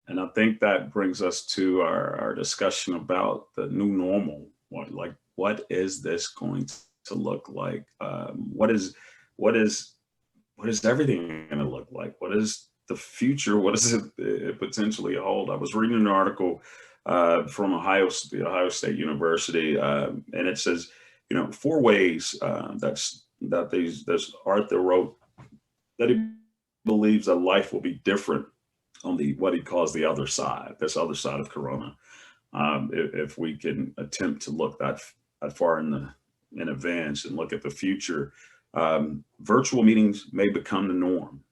And I think that brings us to our discussion about the new normal. What is this going to look like? What is what is everything going to look like? What is the future? What does it potentially hold? I was reading an article from the Ohio State University, and it says, four ways Arthur wrote that he believes that life will be different on the what he calls the other side, this other side of Corona. If we can attempt to look that far in advance and look at the future, virtual meetings may become the norm.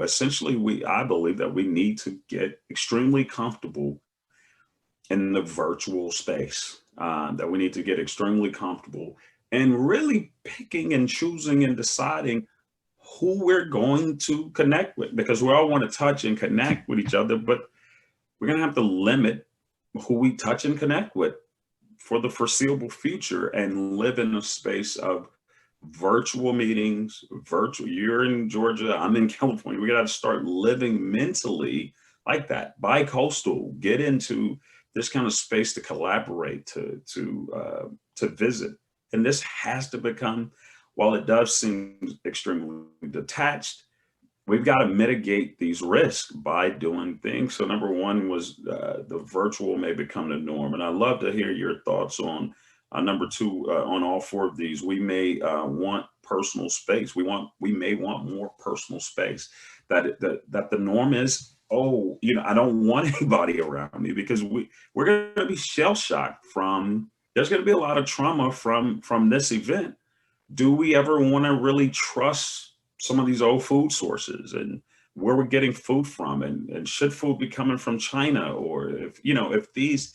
Essentially, we I believe that we need to get extremely comfortable in the virtual space. That we need to get extremely comfortable and really picking and choosing and deciding who we're going to connect with, because we all want to touch and connect with each other, but we're going to have to limit who we touch and connect with for the foreseeable future and live in a space of virtual meetings. You're in Georgia, I'm in California. We got to start living mentally like that, bi-coastal, get into this kind of space to collaborate, to visit. And this has to become, while it does seem extremely detached, we've got to mitigate these risks by doing things. So number one was the virtual may become the norm, and I love to hear your thoughts on number two, on all four of these. We may want personal space. We may want more personal space. That the norm is, oh, I don't want anybody around me, because we're going to be shell shocked from. There's going to be a lot of trauma from this event. Do we ever want to really trust some of these old food sources and where we're getting food from, and should food be coming from China, or if these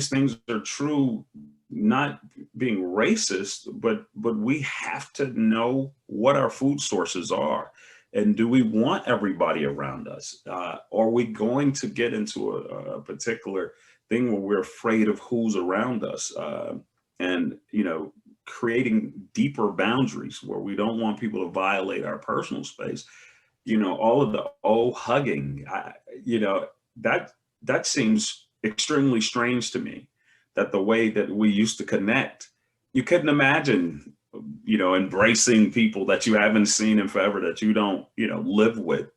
things are true, not being racist, but we have to know what our food sources are. And do we want everybody around us? Are we going to get into a particular thing where we're afraid of who's around us? And creating deeper boundaries where we don't want people to violate our personal space. All of the hugging, that that seems extremely strange to me. That the way that we used to connect, you couldn't imagine, embracing people that you haven't seen in forever, that you don't, live with.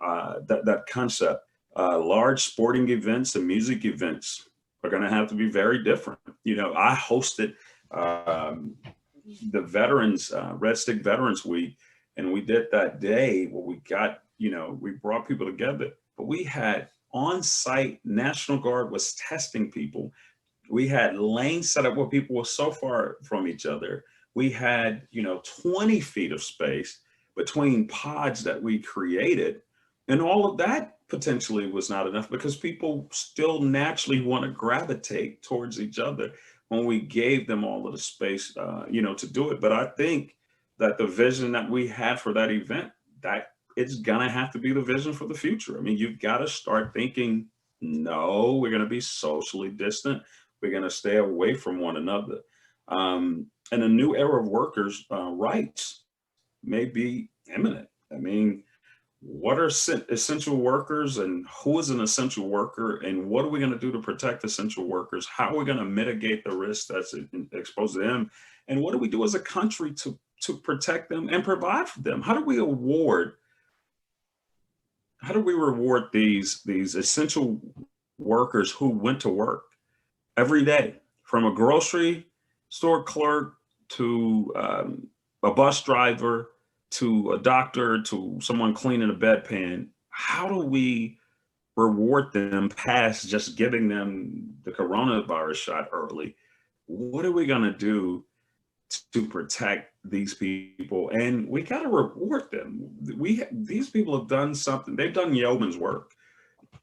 That concept. Large sporting events and music events are going to have to be very different. I hosted um, the Veterans Red Stick Veterans Week, and we did that day where we brought people together, but we had on-site National Guard was testing people. We had lanes set up where people were so far from each other. We had 20 feet of space between pods that we created, and all of that potentially was not enough, because people still naturally want to gravitate towards each other when we gave them all of the space, to do it. But I think that the vision that we had for that event, that it's gonna have to be the vision for the future. I mean, you've got to start thinking, no, we're gonna be socially distant. We're gonna stay away from one another. And a new era of workers' rights may be imminent. I mean, what are essential workers, and who is an essential worker, and what are we going to do to protect essential workers? How are we going to mitigate the risk that's exposed to them, and what do we do as a country to protect them and provide for them? How do we reward these essential workers who went to work every day, from a grocery store clerk to a bus driver to a doctor to someone cleaning a bedpan? How do we reward them past just giving them the coronavirus shot early? What are we going to do to protect these people? And we got to reward them. These people have done something. They've done yeoman's work.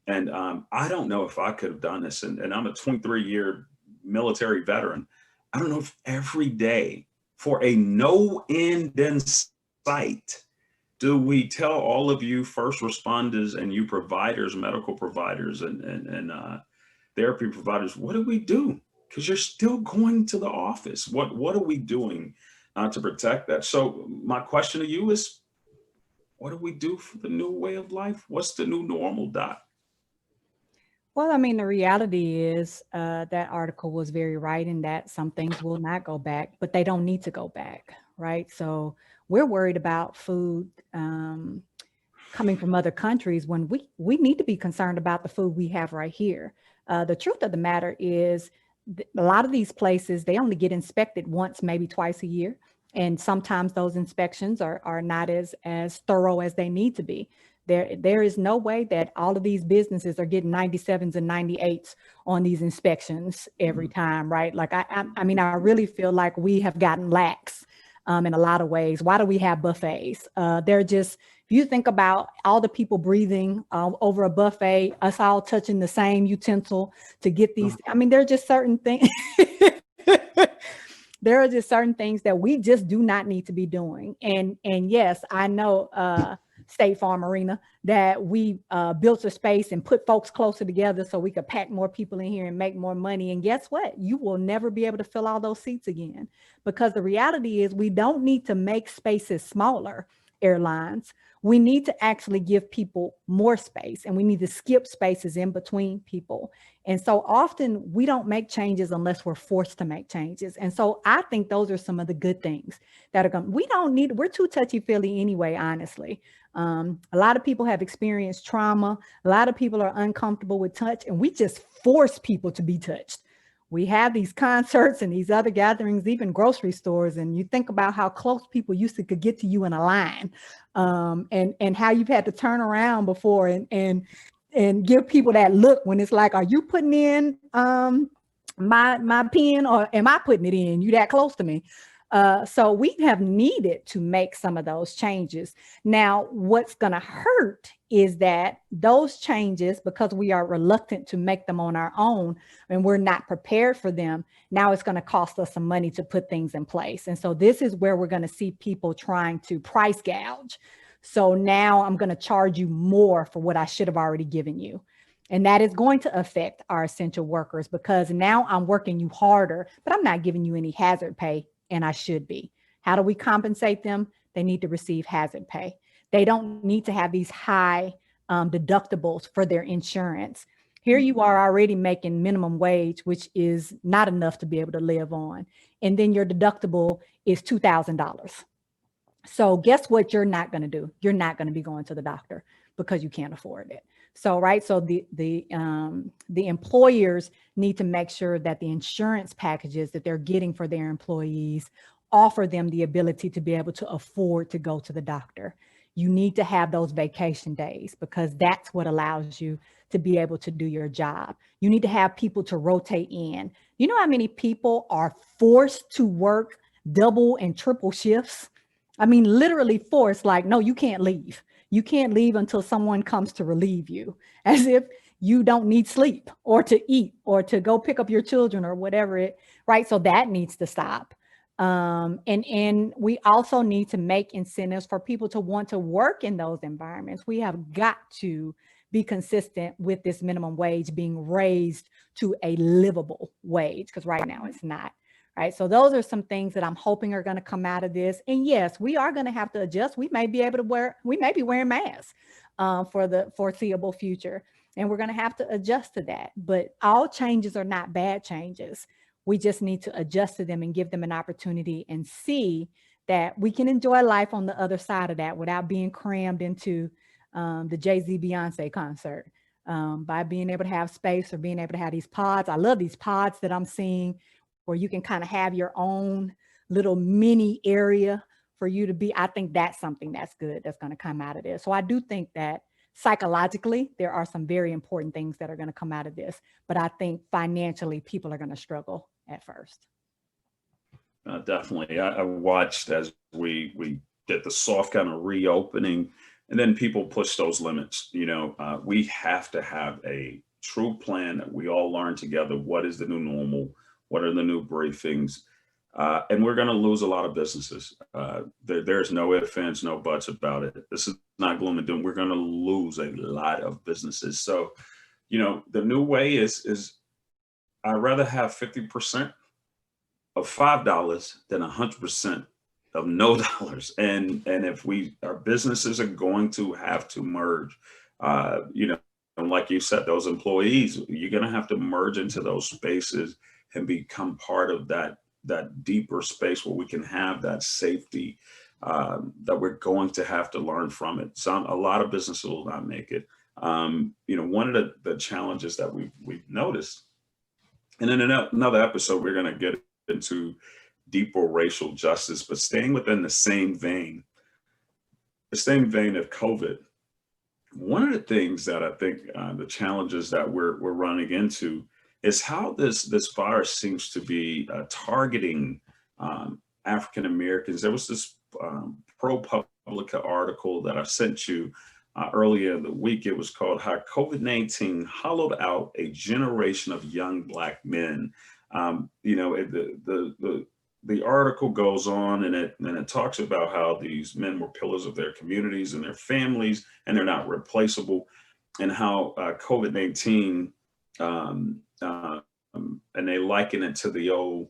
And I don't know if I could have done this. And I'm a 23-year military veteran. I don't know if every day, for a no end in sight, do we tell all of you first responders and you providers, medical providers, and therapy providers, what do we do? Because you're still going to the office. What are we doing to protect that? So my question to you is, what do we do for the new way of life? What's the new normal, Doc? Well, I mean, the reality is that article was very right in that some things will not go back, but they don't need to go back, right? So we're worried about food coming from other countries when we need to be concerned about the food we have right here. The truth of the matter is, a lot of these places they only get inspected once, maybe twice a year, and sometimes those inspections are not as thorough as they need to be. There is no way that all of these businesses are getting 97s and 98s on these inspections every time, right? Like I mean, I really feel like we have gotten lax in a lot of ways. Why do we have buffets? They're just, if you think about all the people breathing over a buffet, us all touching the same utensil to get these, I mean, there are just certain things. There are just certain things that we just do not need to be doing. And yes, I know State Farm Arena that we built a space and put folks closer together so we could pack more people in here and make more money. And guess what? You will never be able to fill all those seats again, because the reality is we don't need to make spaces smaller, airlines. We need to actually give people more space, and we need to skip spaces in between people. And so often we don't make changes unless we're forced to make changes. And so I think those are some of the good things that are going. We don't need. We're too touchy feely anyway. Honestly, a lot of people have experienced trauma. A lot of people are uncomfortable with touch, and we just force people to be touched. We have these concerts and these other gatherings, even grocery stores, and you think about how close people used to could get to you in a line, and how you've had to turn around before and give people that look when it's like, are you putting in my pen, or am I putting it in? You that close to me. So we have needed to make some of those changes. Now, what's going to hurt is that those changes, because we are reluctant to make them on our own and we're not prepared for them, now it's going to cost us some money to put things in place. And so this is where we're going to see people trying to price gouge. So now I'm going to charge you more for what I should have already given you. And that is going to affect our essential workers, because now I'm working you harder, but I'm not giving you any hazard pay, and I should be. How do we compensate them? They need to receive hazard pay. They don't need to have these high deductibles for their insurance. Here you are already making minimum wage, which is not enough to be able to live on. And then your deductible is $2,000. So guess what you're not going to do? You're not going to be going to the doctor because you can't afford it. So, right. So the employers need to make sure that the insurance packages that they're getting for their employees offer them the ability to be able to afford to go to the doctor. You need to have those vacation days, because that's what allows you to be able to do your job. You need to have people to rotate in. You know how many people are forced to work double and triple shifts? I mean, literally forced, like, no, you can't leave. You can't leave until someone comes to relieve you, as if you don't need sleep or to eat or to go pick up your children or whatever it, right? So that needs to stop. And we also need to make incentives for people to want to work in those environments. We have got to be consistent with this minimum wage being raised to a livable wage, because right now it's not. Right. So those are some things that I'm hoping are going to come out of this. And yes, we are going to have to adjust. We may be able to we may be wearing masks for the foreseeable future. And we're going to have to adjust to that. But all changes are not bad changes. We just need to adjust to them and give them an opportunity and see that we can enjoy life on the other side of that without being crammed into the Jay-Z Beyonce concert. By being able to have space or being able to have these pods. I love these pods that I'm seeing, where you can kind of have your own little mini area for you to be. I think that's something that's good that's going to come out of this. So I do think that psychologically, there are some very important things that are going to come out of this. But I think financially, people are going to struggle at first. Definitely. I watched as we did the soft kind of reopening, and then people push those limits. We have to have a true plan that we all learn together. What is the new normal? What are the new briefings? And we're going to lose a lot of businesses. There's no ifs, ands, no buts about it. This is not gloom and doom. We're going to lose a lot of businesses. So, the new way is I'd rather have 50% of $5 than 100% of no dollars. And if our businesses are going to have to merge, like you said, those employees, you're going to have to merge into those spaces and become part of that deeper space where we can have that safety, that we're going to have to learn from it. A lot of businesses will not make it. One of the challenges that we've noticed, and in another episode, we're going to get into deeper racial justice, but staying within the same vein of COVID. One of the things that I think, the challenges that we're running into is how this virus seems to be targeting African Americans. There was this ProPublica article that I sent you earlier in the week. It was called "How COVID-19 Hollowed Out a Generation of Young Black Men." The article goes on, and it talks about how these men were pillars of their communities and their families, and they're not replaceable, and how COVID-19, and they liken it to the old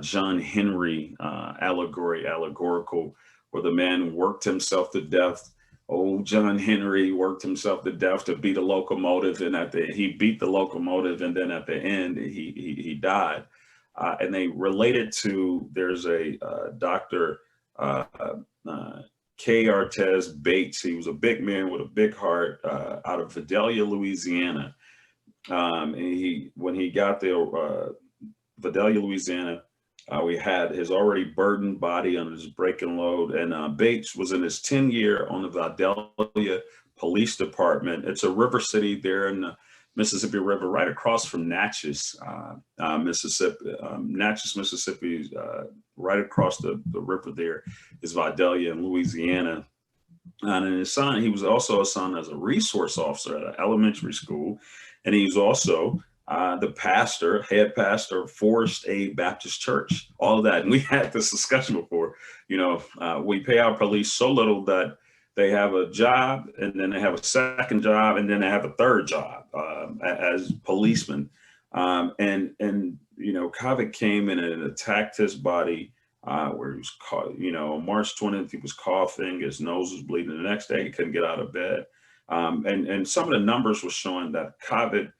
John Henry allegorical, where the man worked himself to death. Old John Henry worked himself to death to beat a locomotive, and he beat the locomotive, and then at the end he died. And they related to, there's a Dr. K. Artez Bates. He was a big man with a big heart, out of Vidalia, Louisiana. And when he got there, Vidalia, Louisiana, we had his already burdened body on his breaking load. And Bates was in his 10th year on the Vidalia Police Department. It's a river city there in the Mississippi River, right across from Natchez, Mississippi. Natchez, Mississippi, right across the river there is Vidalia in Louisiana. And his son, he was also assigned as a resource officer at an elementary school. And he was also the head pastor of Forest A Baptist Church, all of that. And we had this discussion before. We pay our police so little that they have a job, and then they have a second job, and then they have a third job as policemen. COVID came in and attacked his body, where he was caught. March 20th, he was coughing, his nose was bleeding. The next day, he couldn't get out of bed. And some of the numbers were showing that COVID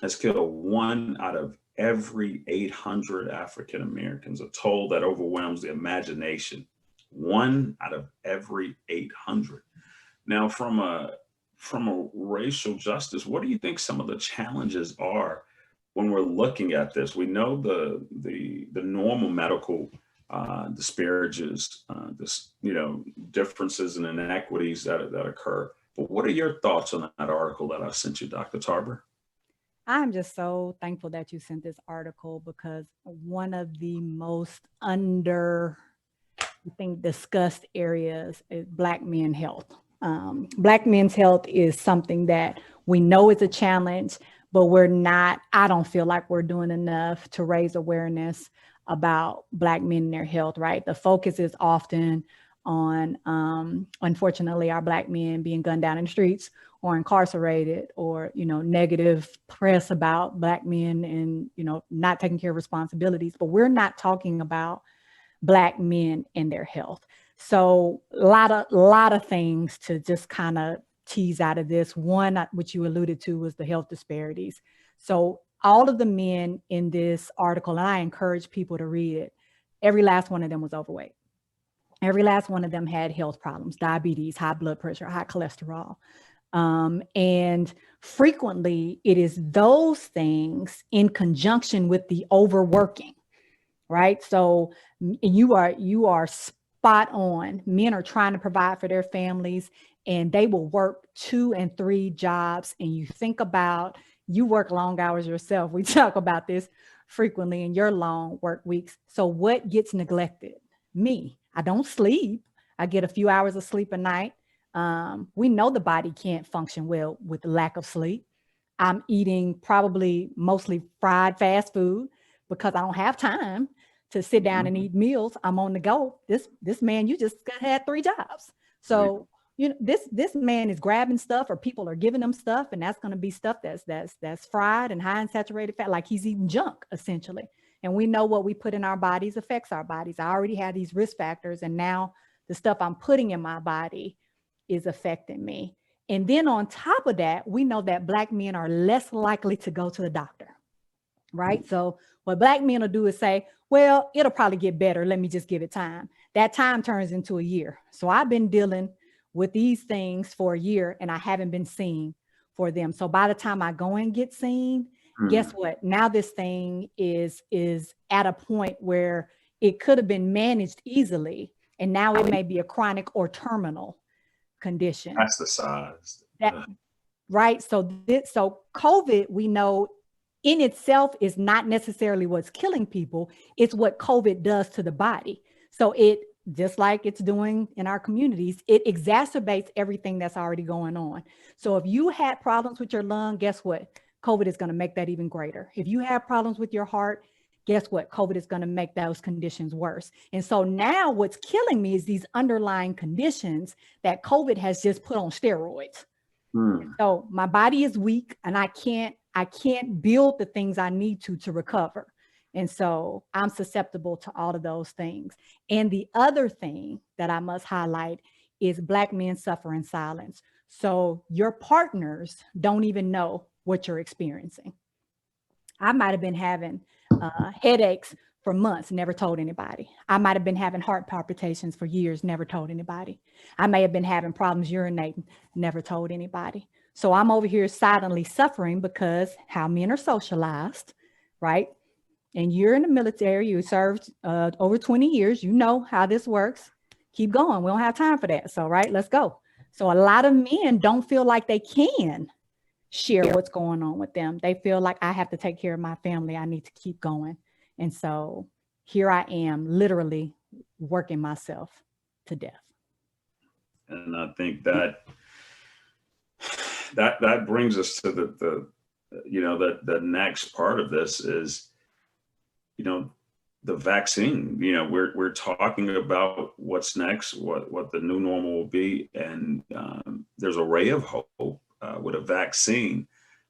has killed 1 out of every 800 African Americans, a toll that overwhelms the imagination. 1 out of every 800. Now, from a racial justice, what do you think some of the challenges are when we're looking at this? We know the normal medical disparages, differences and inequities that occur. But what are your thoughts on that article that I sent you, Dr. Tarver? I'm just so thankful that you sent this article, because one of the most discussed areas is Black men health. Black men's health is something that we know is a challenge, but I don't feel like we're doing enough to raise awareness about Black men and their health, right? The focus is often on, unfortunately, our Black men being gunned down in the streets or incarcerated, or, negative press about Black men and, not taking care of responsibilities, but we're not talking about Black men and their health. So a lot of things to just kind of tease out of this. One, which you alluded to, was the health disparities. So all of the men in this article, and I encourage people to read it, every last one of them was overweight. Every last one of them had health problems, diabetes, high blood pressure, high cholesterol. And frequently it is those things in conjunction with the overworking, right? So you are spot on. Men are trying to provide for their families, and they will work 2 and 3 jobs. And you work long hours yourself. We talk about this frequently in your long work weeks. So what gets neglected? Me. I don't sleep. I get a few hours of sleep a night. We know the body can't function well with the lack of sleep. I'm eating probably mostly fried fast food because I don't have time to sit down and eat meals. I'm on the go. This man, you just had 3 jobs. So, this man is grabbing stuff, or people are giving him stuff, and that's going to be stuff that's fried and high in saturated fat, like he's eating junk essentially. And we know what we put in our bodies affects our bodies. I already had these risk factors, and now the stuff I'm putting in my body is affecting me. And then on top of that, we know that Black men are less likely to go to the doctor, right? So what Black men will do is say, well, it'll probably get better. Let me just give it time. That time turns into a year. So I've been dealing with these things for a year and I haven't been seen for them. So by the time I go and get seen, guess what? Now this thing is at a point where it could have been managed easily. And now it may be a chronic or terminal condition. That's the size. Right. So COVID, we know in itself is not necessarily what's killing people. It's what COVID does to the body. So it, just like it's doing in our communities, it exacerbates everything that's already going on. So if you had problems with your lung, guess what? COVID is going to make that even greater. If you have problems with your heart, guess what? COVID is going to make those conditions worse. And so now what's killing me is these underlying conditions that COVID has just put on steroids. So my body is weak and I can't build the things I need to recover. And so I'm susceptible to all of those things. And the other thing that I must highlight is Black men suffer in silence. So your partners don't even know what you're experiencing. I might have been having headaches for months, never told anybody. I might have been having heart palpitations for years, never told anybody. I may have been having problems urinating, never told anybody. So I'm over here silently suffering because how men are socialized, right? And you're in the military, you served over 20 years, you know how this works. Keep going, we don't have time for that. So, right, let's go. So a lot of men don't feel like they can share what's going on with them. They feel like I have to take care of my family, I need to keep going. And so here I am literally working myself to death. And I think that brings us to the next part of this is, the vaccine. We're talking about what's next, what the new normal will be, and there's a ray of hope with a vaccine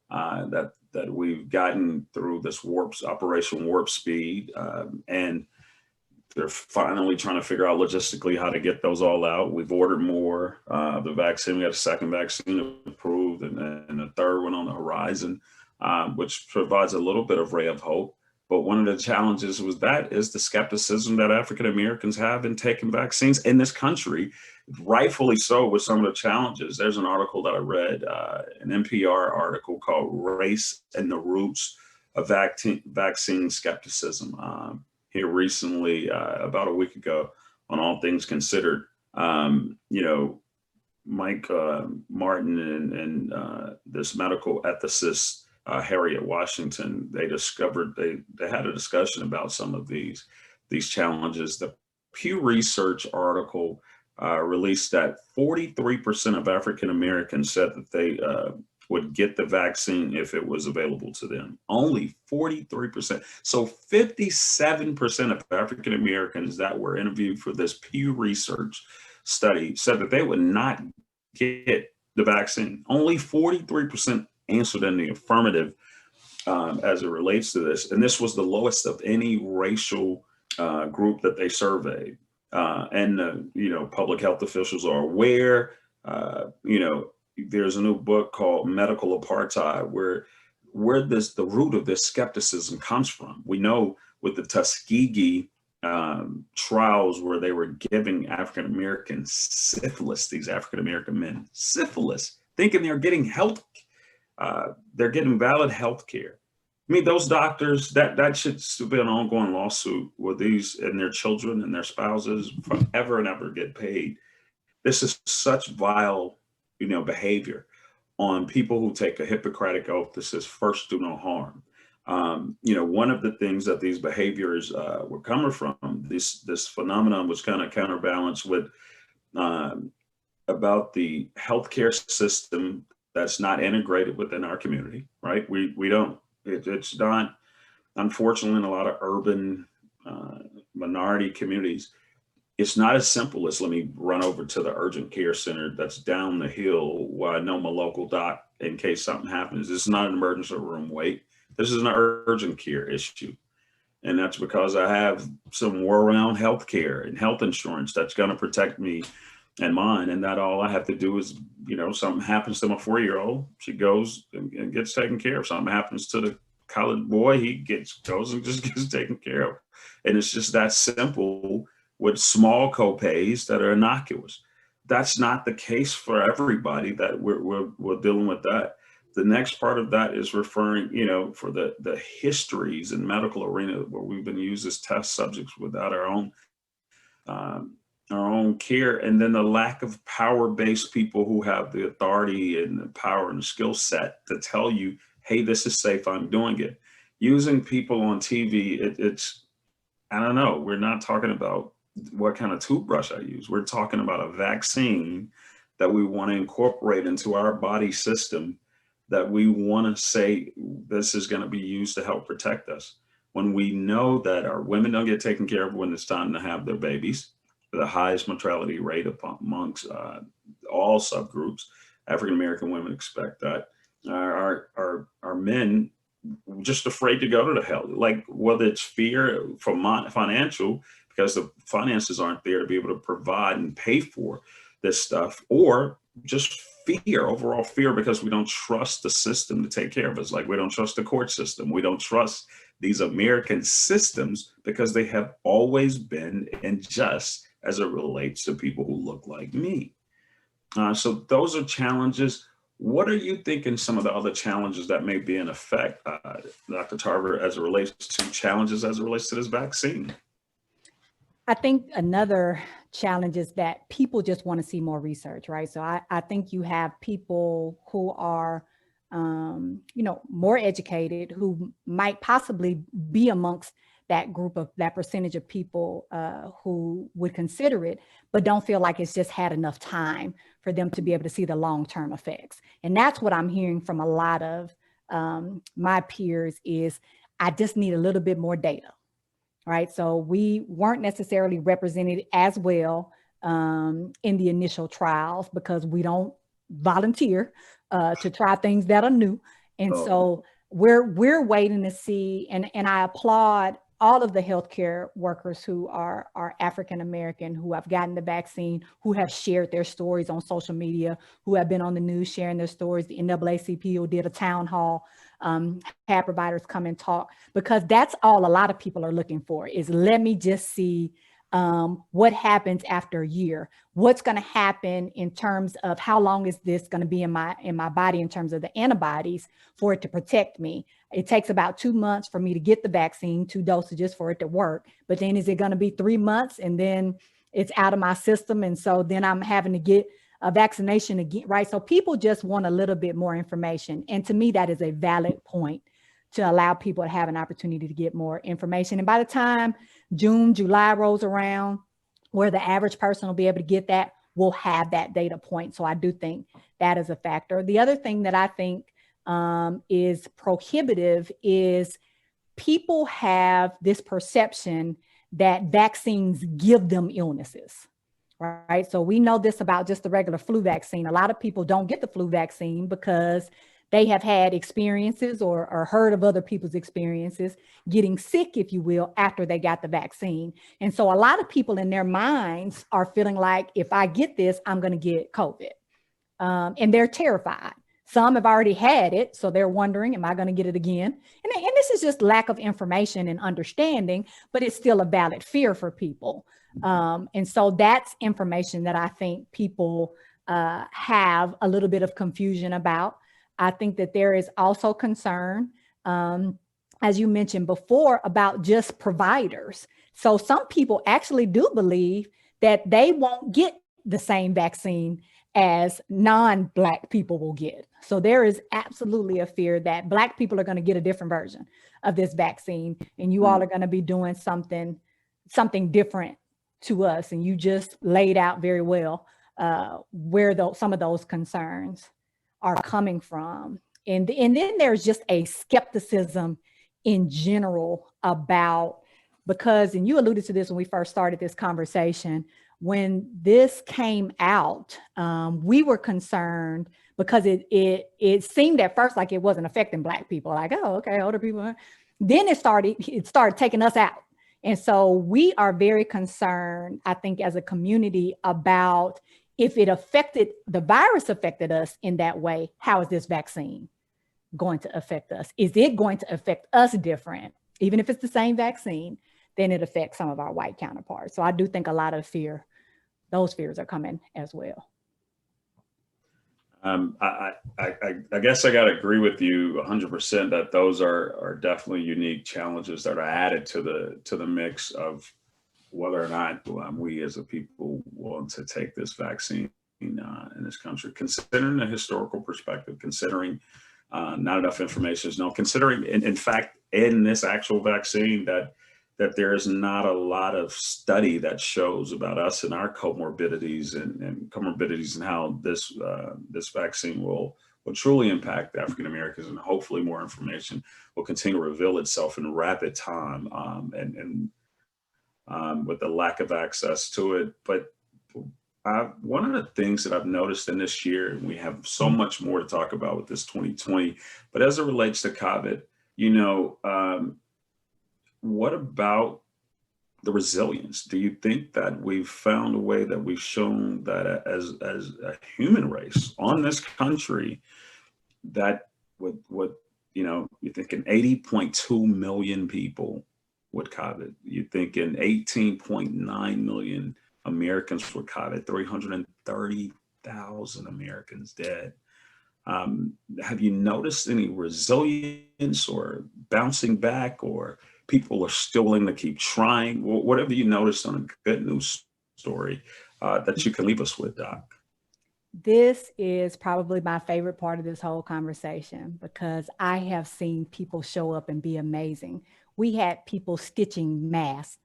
that we've gotten through this Operation Warp Speed, and they're finally trying to figure out logistically how to get those all out. We've ordered more. The vaccine, we got a second vaccine approved, and a third one on the horizon, which provides a little bit of ray of hope. But one of the challenges is the skepticism that African Americans have in taking vaccines in this country, rightfully so, with some of the challenges. There's an article that I read, an NPR article called "Race and the Roots of Vaccine Skepticism." Here recently, about a week ago, on All Things Considered, Mike Martin and this medical ethicist, Harriet Washington, they had a discussion about some of these challenges. The Pew Research article released that 43% of African Americans said that they would get the vaccine if it was available to them. Only 43%. So 57% of African Americans that were interviewed for this Pew Research study said that they would not get the vaccine. Only 43% answered in the affirmative as it relates to this. And this was the lowest of any racial group that they surveyed. And public health officials are aware. There's a new book called Medical Apartheid, where the root of this skepticism comes from. We know with the Tuskegee trials, where they were giving African Americans syphilis, these African American men, syphilis, thinking they're getting they're getting valid health care. I mean, those doctors, that should still be an ongoing lawsuit where these and their children and their spouses forever and ever get paid. This is such vile, behavior on people who take a Hippocratic oath that says first do no harm. One of the things that these behaviors were coming from, this phenomenon was kind of counterbalanced with about the healthcare system that's not integrated within our community, right? We don't, it's not, unfortunately, in a lot of urban minority communities, it's not as simple as let me run over to the urgent care center that's down the hill where I know my local doc in case something happens. This is not an emergency room wait. This is an urgent care issue. And that's because I have some war around healthcare and health insurance that's going to protect me and mine, and that all I have to do is, something happens to my 4-year-old, she goes and gets taken care of. Something happens to the college boy, he goes and just gets taken care of. And it's just that simple, with small copays that are innocuous. That's not the case for everybody, that we're dealing with that. The next part of that is referring, for the histories in medical arena where we've been used as test subjects without um, our own care, and then the lack of power-based people who have the authority and the power and the skill set to tell you, hey, this is safe, I'm doing it. Using people on TV, it's, I don't know, we're not talking about what kind of toothbrush I use. We're talking about a vaccine that we want to incorporate into our body system, that we want to say this is going to be used to help protect us. When we know that our women don't get taken care of when it's time to have their babies, the highest mortality rate amongst all subgroups, African American women expect that. Our men just afraid to go to the health, like whether it's fear for financial, because the finances aren't there to be able to provide and pay for this stuff, or just fear, overall fear, because we don't trust the system to take care of us. Like we don't trust the court system. We don't trust these American systems because they have always been unjust as it relates to people who look like me. So those are challenges. What are you thinking some of the other challenges that may be in effect, Dr. Tarver, as it relates to challenges as it relates to this vaccine? I think another challenge is that people just want to see more research, right? So I think you have people who are, more educated, who might possibly be amongst that group of that percentage of people who would consider it, but don't feel like it's just had enough time for them to be able to see the long-term effects. And that's what I'm hearing from a lot of my peers is, I just need a little bit more data. Right. So we weren't necessarily represented as well in the initial trials because we don't volunteer to try things that are new. And so we're waiting to see, and I applaud all of the healthcare workers who are African American, who have gotten the vaccine, who have shared their stories on social media, who have been on the news sharing their stories. The NAACP who did a town hall, had providers come and talk, because that's all a lot of people are looking for is, let me just see what happens after a year. What's going to happen in terms of how long is this going to be in my body in terms of the antibodies for it to protect me? It takes about 2 months for me to get the vaccine, 2 dosages for it to work. But then is it going to be 3 months and then it's out of my system? And so then I'm having to get a vaccination again, right? So people just want a little bit more information. And to me, that is a valid point to allow people to have an opportunity to get more information. And by the time June, July rolls around, where the average person will be able to get that, we'll have that data point. So I do think that is a factor. The other thing that I think is prohibitive is people have this perception that vaccines give them illnesses, right? So we know this about just the regular flu vaccine. A lot of people don't get the flu vaccine because they have had experiences or heard of other people's experiences getting sick, if you will, after they got the vaccine. And so a lot of people in their minds are feeling like, if I get this, I'm going to get COVID. And they're terrified. Some have already had it, so they're wondering, am I going to get it again? And this is just lack of information and understanding, but it's still a valid fear for people. And so that's information that I think people have a little bit of confusion about. I think that there is also concern, as you mentioned before, about just providers. So some people actually do believe that they won't get the same vaccine as non-Black people will get. So there is absolutely a fear that Black people are going to get a different version of this vaccine, and you all are going to be doing something different to us. And you just laid out very well where some of those concerns are coming from. And then there's just a skepticism in general about, because, and you alluded to this when we first started this conversation, when this came out, we were concerned because it seemed at first like it wasn't affecting Black people. Like, oh, okay, older people. Then it started taking us out. And so we are very concerned, I think, as a community about if the virus affected us in that way, how is this vaccine going to affect us? Is it going to affect us different? Even if it's the same vaccine, then it affects some of our white counterparts. So I do think a lot of those fears are coming as well. I guess I got to agree with you 100% that those are definitely unique challenges that are added to the mix of whether or not we as a people want to take this vaccine in this country, considering the historical perspective, considering not enough information is known, considering in fact in this actual vaccine that there is not a lot of study that shows about us and our comorbidities and how this vaccine will truly impact African Americans, and hopefully more information will continue to reveal itself in rapid time, and with the lack of access to it. But one of the things that I've noticed in this year, and we have so much more to talk about with this 2020, but as it relates to COVID, what about the resilience? Do you think that we've found a way that we've shown that as a human race on this country, that you're thinking 80.2 million people with COVID, you're thinking 18.9 million Americans with COVID, 330,000 Americans dead. Have you noticed any resilience or bouncing back, or people are still willing to keep trying? Whatever you noticed on a good news story that you can leave us with, Doc. This is probably my favorite part of this whole conversation, because I have seen people show up and be amazing. We had people stitching masks.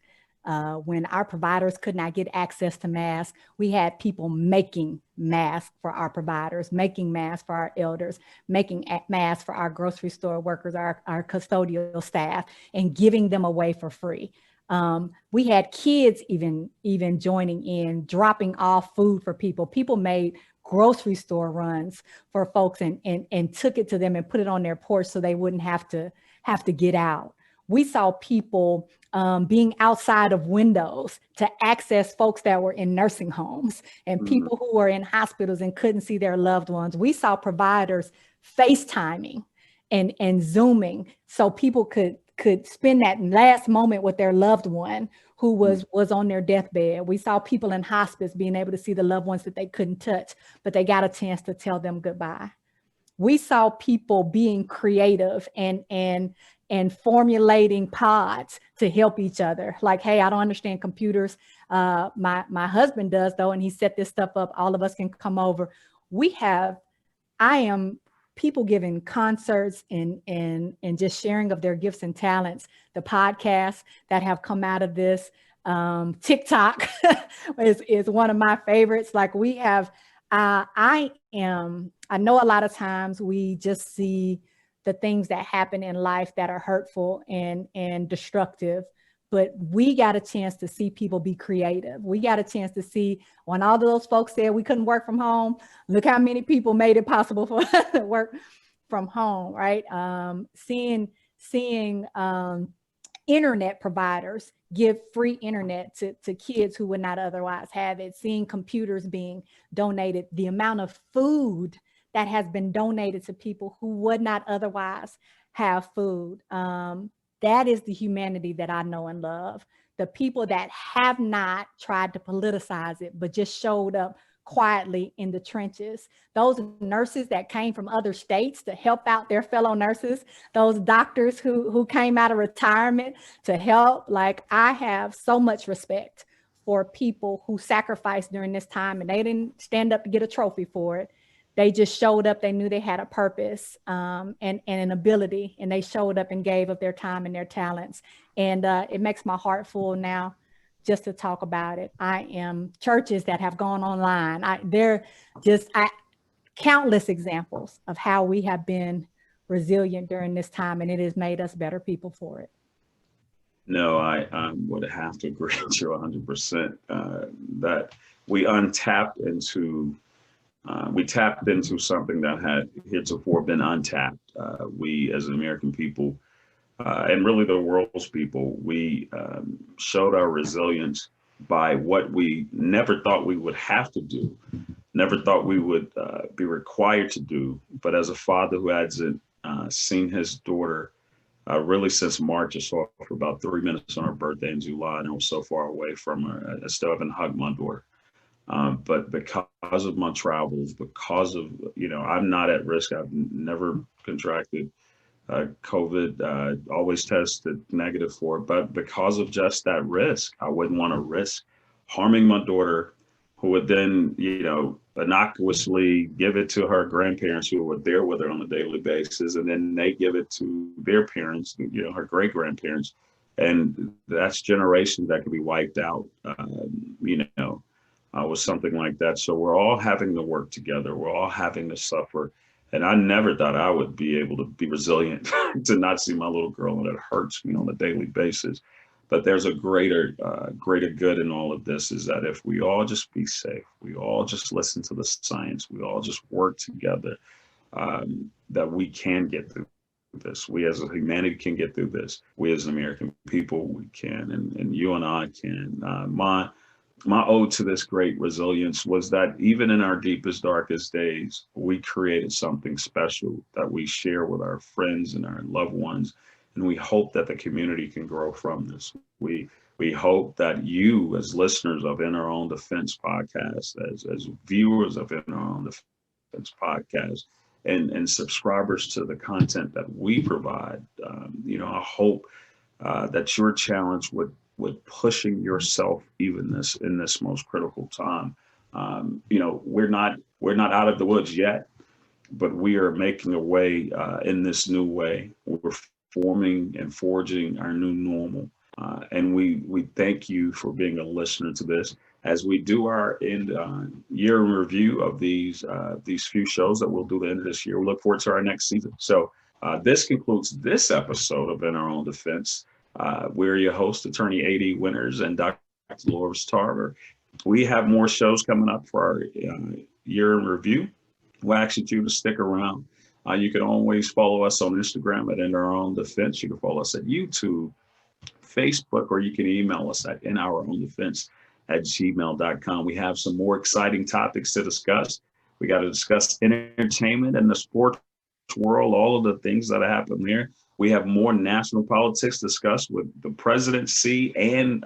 When our providers could not get access to masks, we had people making masks for our providers, making masks for our elders, making masks for our grocery store workers, our custodial staff, and giving them away for free. We had kids even joining in, dropping off food for people. People made grocery store runs for folks and took it to them and put it on their porch so they wouldn't have to get out. We saw people being outside of windows to access folks that were in nursing homes and people who were in hospitals and couldn't see their loved ones. We saw providers FaceTiming and Zooming so people could spend that last moment with their loved one who was on their deathbed. We saw people in hospice being able to see the loved ones that they couldn't touch, but they got a chance to tell them goodbye. We saw people being creative and formulating pods to help each other. Like, hey, I don't understand computers. My husband does though, and he set this stuff up. All of us can come over. People giving concerts and just sharing of their gifts and talents. The podcasts that have come out of this, TikTok is one of my favorites. Like we have, I know a lot of times we just see the things that happen in life that are hurtful and destructive, but we got a chance to see people be creative. We got a chance to see when all those folks said we couldn't work from home, look how many people made it possible for us to work from home, right? Seeing internet providers give free internet to kids who would not otherwise have it, seeing computers being donated, the amount of food that has been donated to people who would not otherwise have food. That is the humanity that I know and love. The people that have not tried to politicize it, but just showed up quietly in the trenches. Those nurses that came from other states to help out their fellow nurses, those doctors who came out of retirement to help. Like, I have so much respect for people who sacrificed during this time, and they didn't stand up to get a trophy for it. They just showed up. They knew they had a purpose and an ability, and they showed up and gave of their time and their talents. And it makes my heart full now just to talk about it. Churches that have gone online. They're just countless examples of how we have been resilient during this time, and it has made us better people for it. No, I would have to agree with you 100% that we tapped into something that had heretofore been untapped. We, as an American people, and really the world's people, we showed our resilience by what we never thought we would have to do, never thought we would be required to do. But as a father who hasn't seen his daughter really since March, I saw her for about 3 minutes on her birthday in July, and I was so far away from her. I still haven't hugged my daughter. But because of my travels, because of, I'm not at risk. I've never contracted COVID, always tested negative for it. But because of just that risk, I wouldn't want to risk harming my daughter, who would then, innocuously give it to her grandparents who were there with her on a daily basis. And then they give it to their parents, her great grandparents. And that's generations that could be wiped out, with something like that. So we're all having to work together. We're all having to suffer. And I never thought I would be able to be resilient to not see my little girl, and it hurts me on a daily basis. But there's a greater good in all of this, is that if we all just be safe, we all just listen to the science, we all just work together, that we can get through this. We as a humanity can get through this. We as American people, we can, and you and I can. My ode to this great resilience was that even in our deepest, darkest days, we created something special that we share with our friends and our loved ones. And we hope that the community can grow from this. We hope that you, as listeners of In Our Own Defense podcast, as viewers of In Our Own Defense podcast, and subscribers to the content that we provide, I hope that you're challenged with pushing yourself even in this most critical time. We're not out of the woods yet, but we are making a way in this new way. We're forming and forging our new normal. And we thank you for being a listener to this as we do our year in review of these few shows that we'll do the end of this year. We look forward to our next season. So this concludes this episode of In Our Own Defense. We're your hosts, Attorney A.D. Winters and Dr. Dolores Tarver. We have more shows coming up for our year in review. We'll ask you to stick around. You can always follow us on Instagram at In Our Own Defense. You can follow us at YouTube, Facebook, or you can email us at inourown@gmail.com. We have some more exciting topics to discuss. We got to discuss entertainment and the sports world, all of the things that happen there. We have more national politics to discuss with the presidency and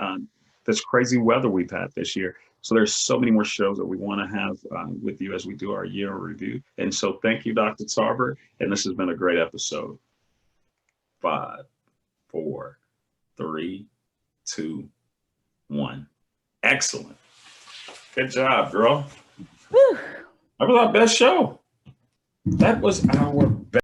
this crazy weather we've had this year. So there's so many more shows that we want to have with you as we do our year in review. And so thank you, Dr. Tarver. And this has been a great episode. 5, 4, 3, 2, 1. Excellent. Good job, girl. Whew. That was our best show. That was our best.